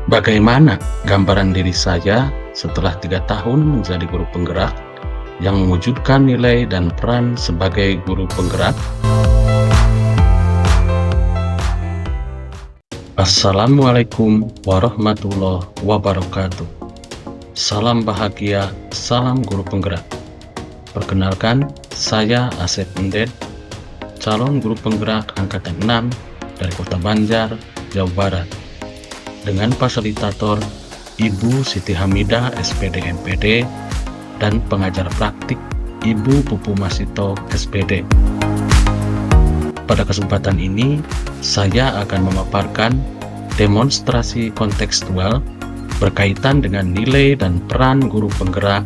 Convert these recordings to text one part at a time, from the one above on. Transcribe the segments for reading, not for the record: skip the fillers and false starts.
Bagaimana gambaran diri saya setelah 3 tahun menjadi guru penggerak yang mewujudkan nilai dan peran sebagai guru penggerak? Assalamualaikum warahmatullahi wabarakatuh. Salam bahagia, salam guru penggerak. Perkenalkan, saya Asep Ended, calon guru penggerak angkatan 6 dari Kota Banjar, Jawa Barat, dengan fasilitator Ibu Siti Hamidah SPD MPD dan pengajar praktik Ibu Pupu Masito SPD. Pada kesempatan ini, saya akan memaparkan demonstrasi kontekstual berkaitan dengan nilai dan peran guru penggerak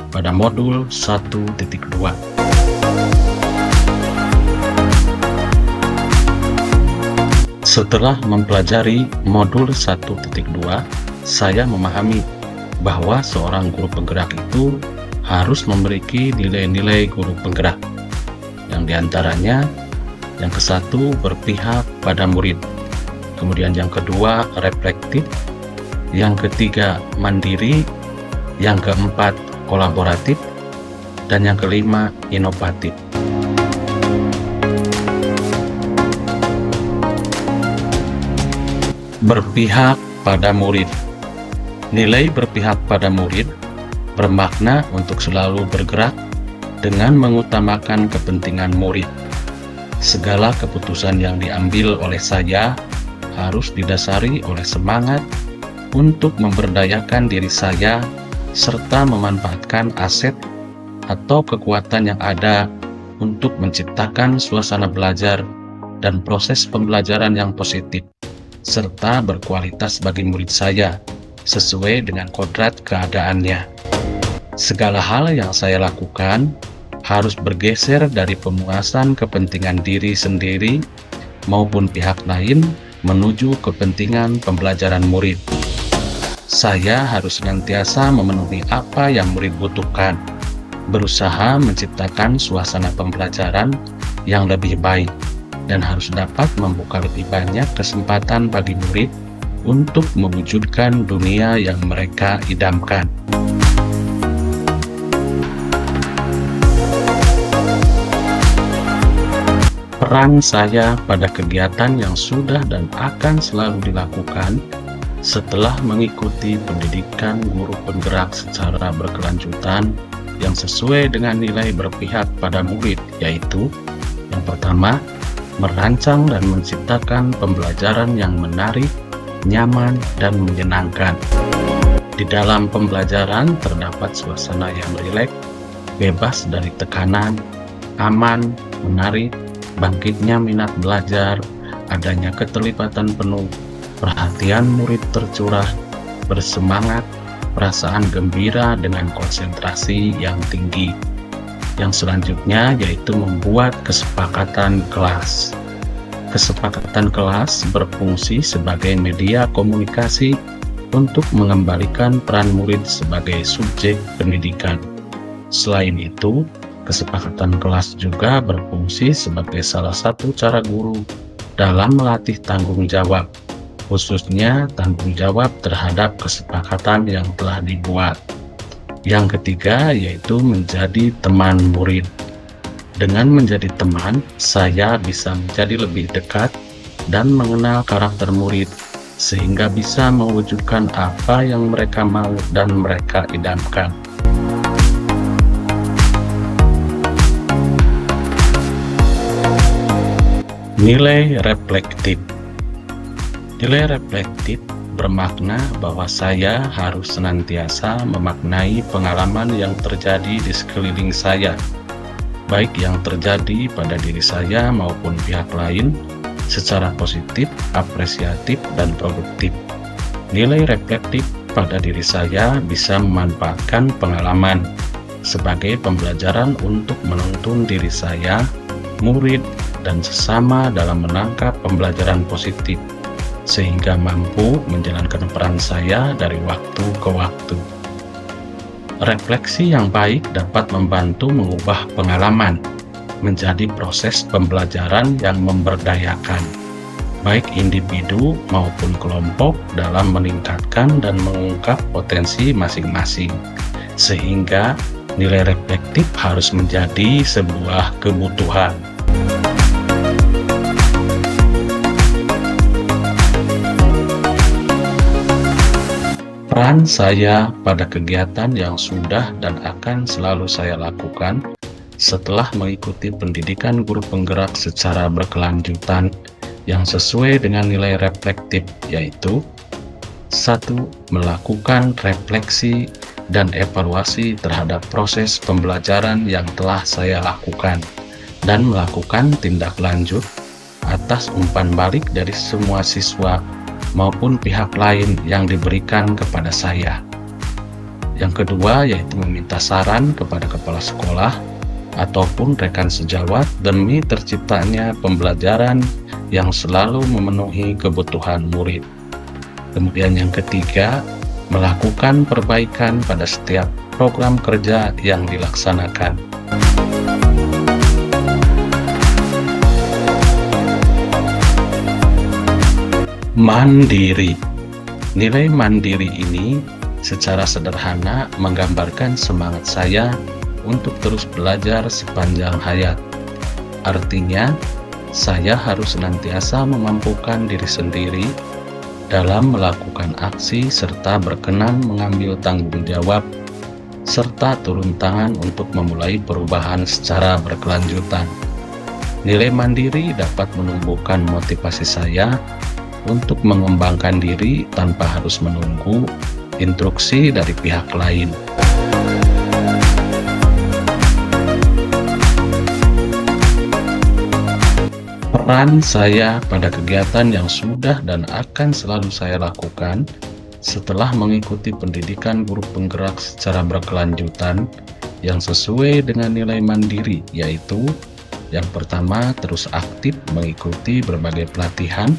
pada modul 1.2. Setelah mempelajari modul 1.2, saya memahami bahwa seorang guru penggerak itu harus memiliki nilai-nilai guru penggerak, yang diantaranya yang ke-1 berpihak pada murid, kemudian yang kedua reflektif, yang ketiga mandiri, yang keempat kolaboratif, dan yang kelima inovatif. Berpihak pada murid. Nilai berpihak pada murid bermakna untuk selalu bergerak dengan mengutamakan kepentingan murid. Segala keputusan yang diambil oleh saya harus didasari oleh semangat untuk memberdayakan diri saya serta memanfaatkan aset atau kekuatan yang ada untuk menciptakan suasana belajar dan proses pembelajaran yang positif serta berkualitas bagi murid saya sesuai dengan kodrat keadaannya. Segala hal yang saya lakukan harus bergeser dari pemuasan kepentingan diri sendiri maupun pihak lain menuju kepentingan pembelajaran murid. Saya harus senantiasa memenuhi apa yang murid butuhkan, berusaha menciptakan suasana pembelajaran yang lebih baik, dan harus dapat membuka lebih banyak kesempatan bagi murid untuk mewujudkan dunia yang mereka idamkan. Peran saya pada kegiatan yang sudah dan akan selalu dilakukan setelah mengikuti pendidikan guru penggerak secara berkelanjutan yang sesuai dengan nilai berpihak pada murid, yaitu yang pertama, merancang dan menciptakan pembelajaran yang menarik, nyaman, dan menyenangkan. Di dalam pembelajaran terdapat suasana yang rileks, bebas dari tekanan, aman, menarik, bangkitnya minat belajar, adanya keterlibatan penuh, perhatian murid tercurah, bersemangat, perasaan gembira dengan konsentrasi yang tinggi. Yang selanjutnya yaitu membuat kesepakatan kelas. Kesepakatan kelas berfungsi sebagai media komunikasi untuk mengembalikan peran murid sebagai subjek pendidikan. Selain itu, kesepakatan kelas juga berfungsi sebagai salah satu cara guru dalam melatih tanggung jawab, khususnya tanggung jawab terhadap kesepakatan yang telah dibuat. Yang ketiga yaitu menjadi teman murid. Dengan menjadi teman, saya bisa menjadi lebih dekat dan mengenal karakter murid, sehingga bisa mewujudkan apa yang mereka mau dan mereka idamkan. Nilai reflektif. Nilai reflektif bermakna bahwa saya harus senantiasa memaknai pengalaman yang terjadi di sekeliling saya, baik yang terjadi pada diri saya maupun pihak lain, secara positif, apresiatif, dan produktif. Nilai reflektif pada diri saya bisa memanfaatkan pengalaman sebagai pembelajaran untuk menuntun diri saya, murid, dan sesama dalam menangkap pembelajaran positif, sehingga mampu menjalankan peran saya dari waktu ke waktu. Refleksi yang baik dapat membantu mengubah pengalaman menjadi proses pembelajaran yang memberdayakan. baik individu maupun kelompok dalam meningkatkan dan mengungkap potensi masing-masing, sehingga nilai reflektif harus menjadi sebuah kebutuhan. Peran saya pada kegiatan yang sudah dan akan selalu saya lakukan setelah mengikuti pendidikan guru penggerak secara berkelanjutan yang sesuai dengan nilai reflektif, yaitu 1. Melakukan refleksi dan evaluasi terhadap proses pembelajaran yang telah saya lakukan dan melakukan tindak lanjut atas umpan balik dari semua siswa maupun pihak lain yang diberikan kepada saya. Yang kedua yaitu meminta saran kepada kepala sekolah ataupun rekan sejawat demi terciptanya pembelajaran yang selalu memenuhi kebutuhan murid. Kemudian yang ketiga, melakukan perbaikan pada setiap program kerja yang dilaksanakan. Mandiri. Nilai mandiri ini secara sederhana menggambarkan semangat saya untuk terus belajar sepanjang hayat. Artinya, saya harus senantiasa memampukan diri sendiri dalam melakukan aksi serta berkenan mengambil tanggung jawab serta turun tangan untuk memulai perubahan secara berkelanjutan. Nilai mandiri dapat menumbuhkan motivasi saya untuk mengembangkan diri tanpa harus menunggu instruksi dari pihak lain. Peran saya pada kegiatan yang sudah dan akan selalu saya lakukan setelah mengikuti pendidikan guru penggerak secara berkelanjutan yang sesuai dengan nilai mandiri, yaitu yang pertama, terus aktif mengikuti berbagai pelatihan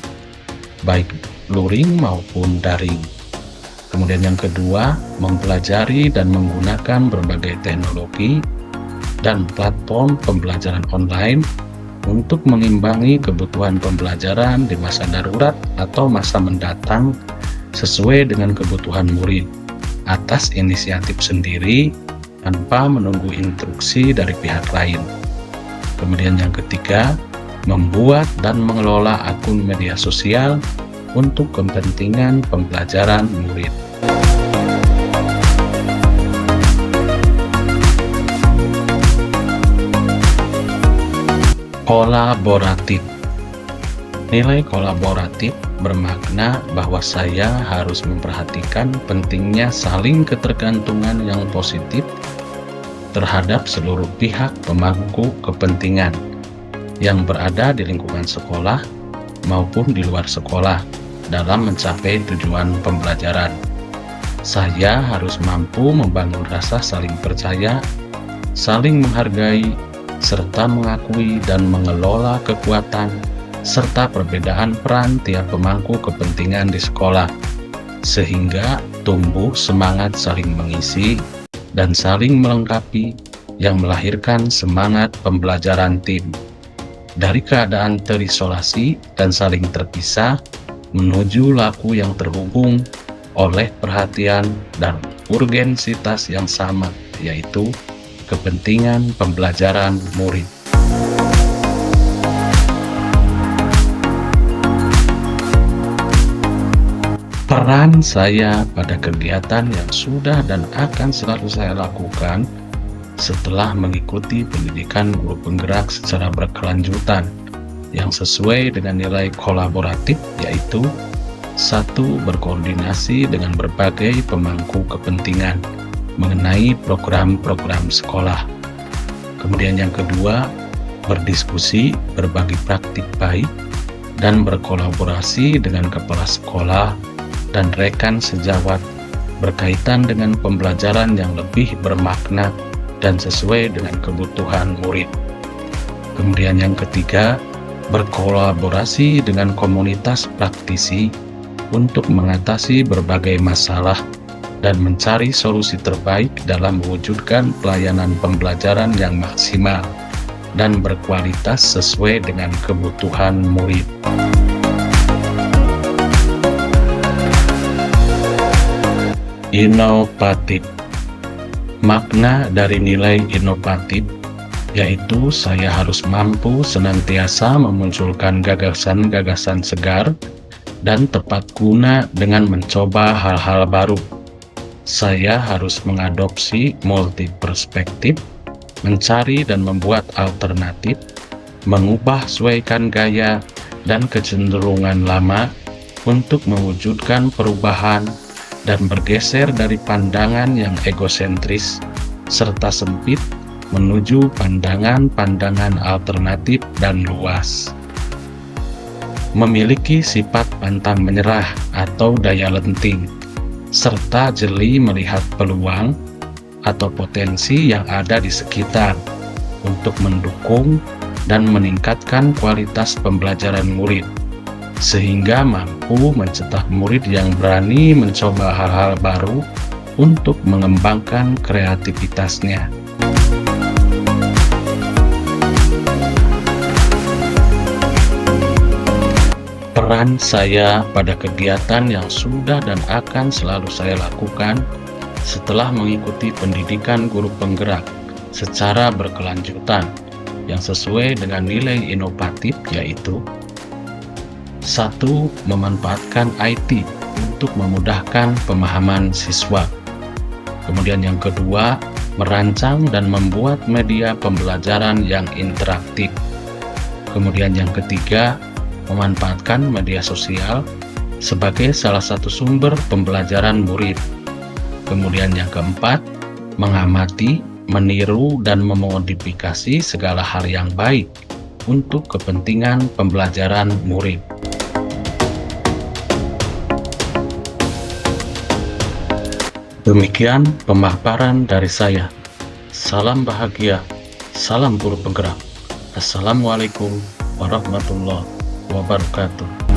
baik luring maupun daring. Kemudian yang kedua, mempelajari dan menggunakan berbagai teknologi dan platform pembelajaran online untuk mengimbangi kebutuhan pembelajaran di masa darurat atau masa mendatang sesuai dengan kebutuhan murid atas inisiatif sendiri tanpa menunggu instruksi dari pihak lain. Kemudian yang ketiga, membuat dan mengelola akun media sosial untuk kepentingan pembelajaran murid. Kolaboratif. Nilai kolaboratif bermakna bahwa saya harus memperhatikan pentingnya saling ketergantungan yang positif terhadap seluruh pihak pemangku kepentingan yang berada di lingkungan sekolah maupun di luar sekolah dalam mencapai tujuan pembelajaran. Saya harus mampu membangun rasa saling percaya, saling menghargai, serta mengakui dan mengelola kekuatan serta perbedaan peran tiap pemangku kepentingan di sekolah, sehingga tumbuh semangat saling mengisi dan saling melengkapi yang melahirkan semangat pembelajaran tim. Dari keadaan terisolasi dan saling terpisah menuju laku yang terhubung oleh perhatian dan urgensitas yang sama, yaitu kepentingan pembelajaran murid. Peran saya pada kegiatan yang sudah dan akan selalu saya lakukan setelah mengikuti pendidikan guru penggerak secara berkelanjutan yang sesuai dengan nilai kolaboratif, yaitu 1. Berkoordinasi dengan berbagai pemangku kepentingan mengenai program-program sekolah. Kemudian yang kedua, berdiskusi, berbagi praktik baik, dan berkolaborasi dengan kepala sekolah dan rekan sejawat berkaitan dengan pembelajaran yang lebih bermakna dan sesuai dengan kebutuhan murid. Kemudian yang ketiga, berkolaborasi dengan komunitas praktisi untuk mengatasi berbagai masalah dan mencari solusi terbaik dalam mewujudkan pelayanan pembelajaran yang maksimal dan berkualitas sesuai dengan kebutuhan murid. Inovatif. Makna dari nilai inovatif yaitu saya harus mampu senantiasa memunculkan gagasan-gagasan segar dan tepat guna dengan mencoba hal-hal baru. Saya harus mengadopsi multi perspektif, mencari dan membuat alternatif, mengubah sesuaikan gaya dan kecenderungan lama untuk mewujudkan perubahan dan bergeser dari pandangan yang egosentris serta sempit menuju pandangan-pandangan alternatif dan luas. Memiliki sifat pantang menyerah atau daya lenting, serta jeli melihat peluang atau potensi yang ada di sekitar untuk mendukung dan meningkatkan kualitas pembelajaran murid, sehingga mampu mencetak murid yang berani mencoba hal-hal baru untuk mengembangkan kreativitasnya. Peran saya pada kegiatan yang sudah dan akan selalu saya lakukan setelah mengikuti pendidikan guru penggerak secara berkelanjutan yang sesuai dengan nilai inovatif, yaitu 1. Memanfaatkan IT untuk memudahkan pemahaman siswa. Kemudian yang kedua, merancang dan membuat media pembelajaran yang interaktif. Kemudian yang ketiga, memanfaatkan media sosial sebagai salah satu sumber pembelajaran murid. Kemudian yang keempat, mengamati, meniru, dan memodifikasi segala hal yang baik untuk kepentingan pembelajaran murid. Demikian pemaparan dari saya. Salam bahagia, salam guru penggerak. Assalamualaikum warahmatullahi wabarakatuh.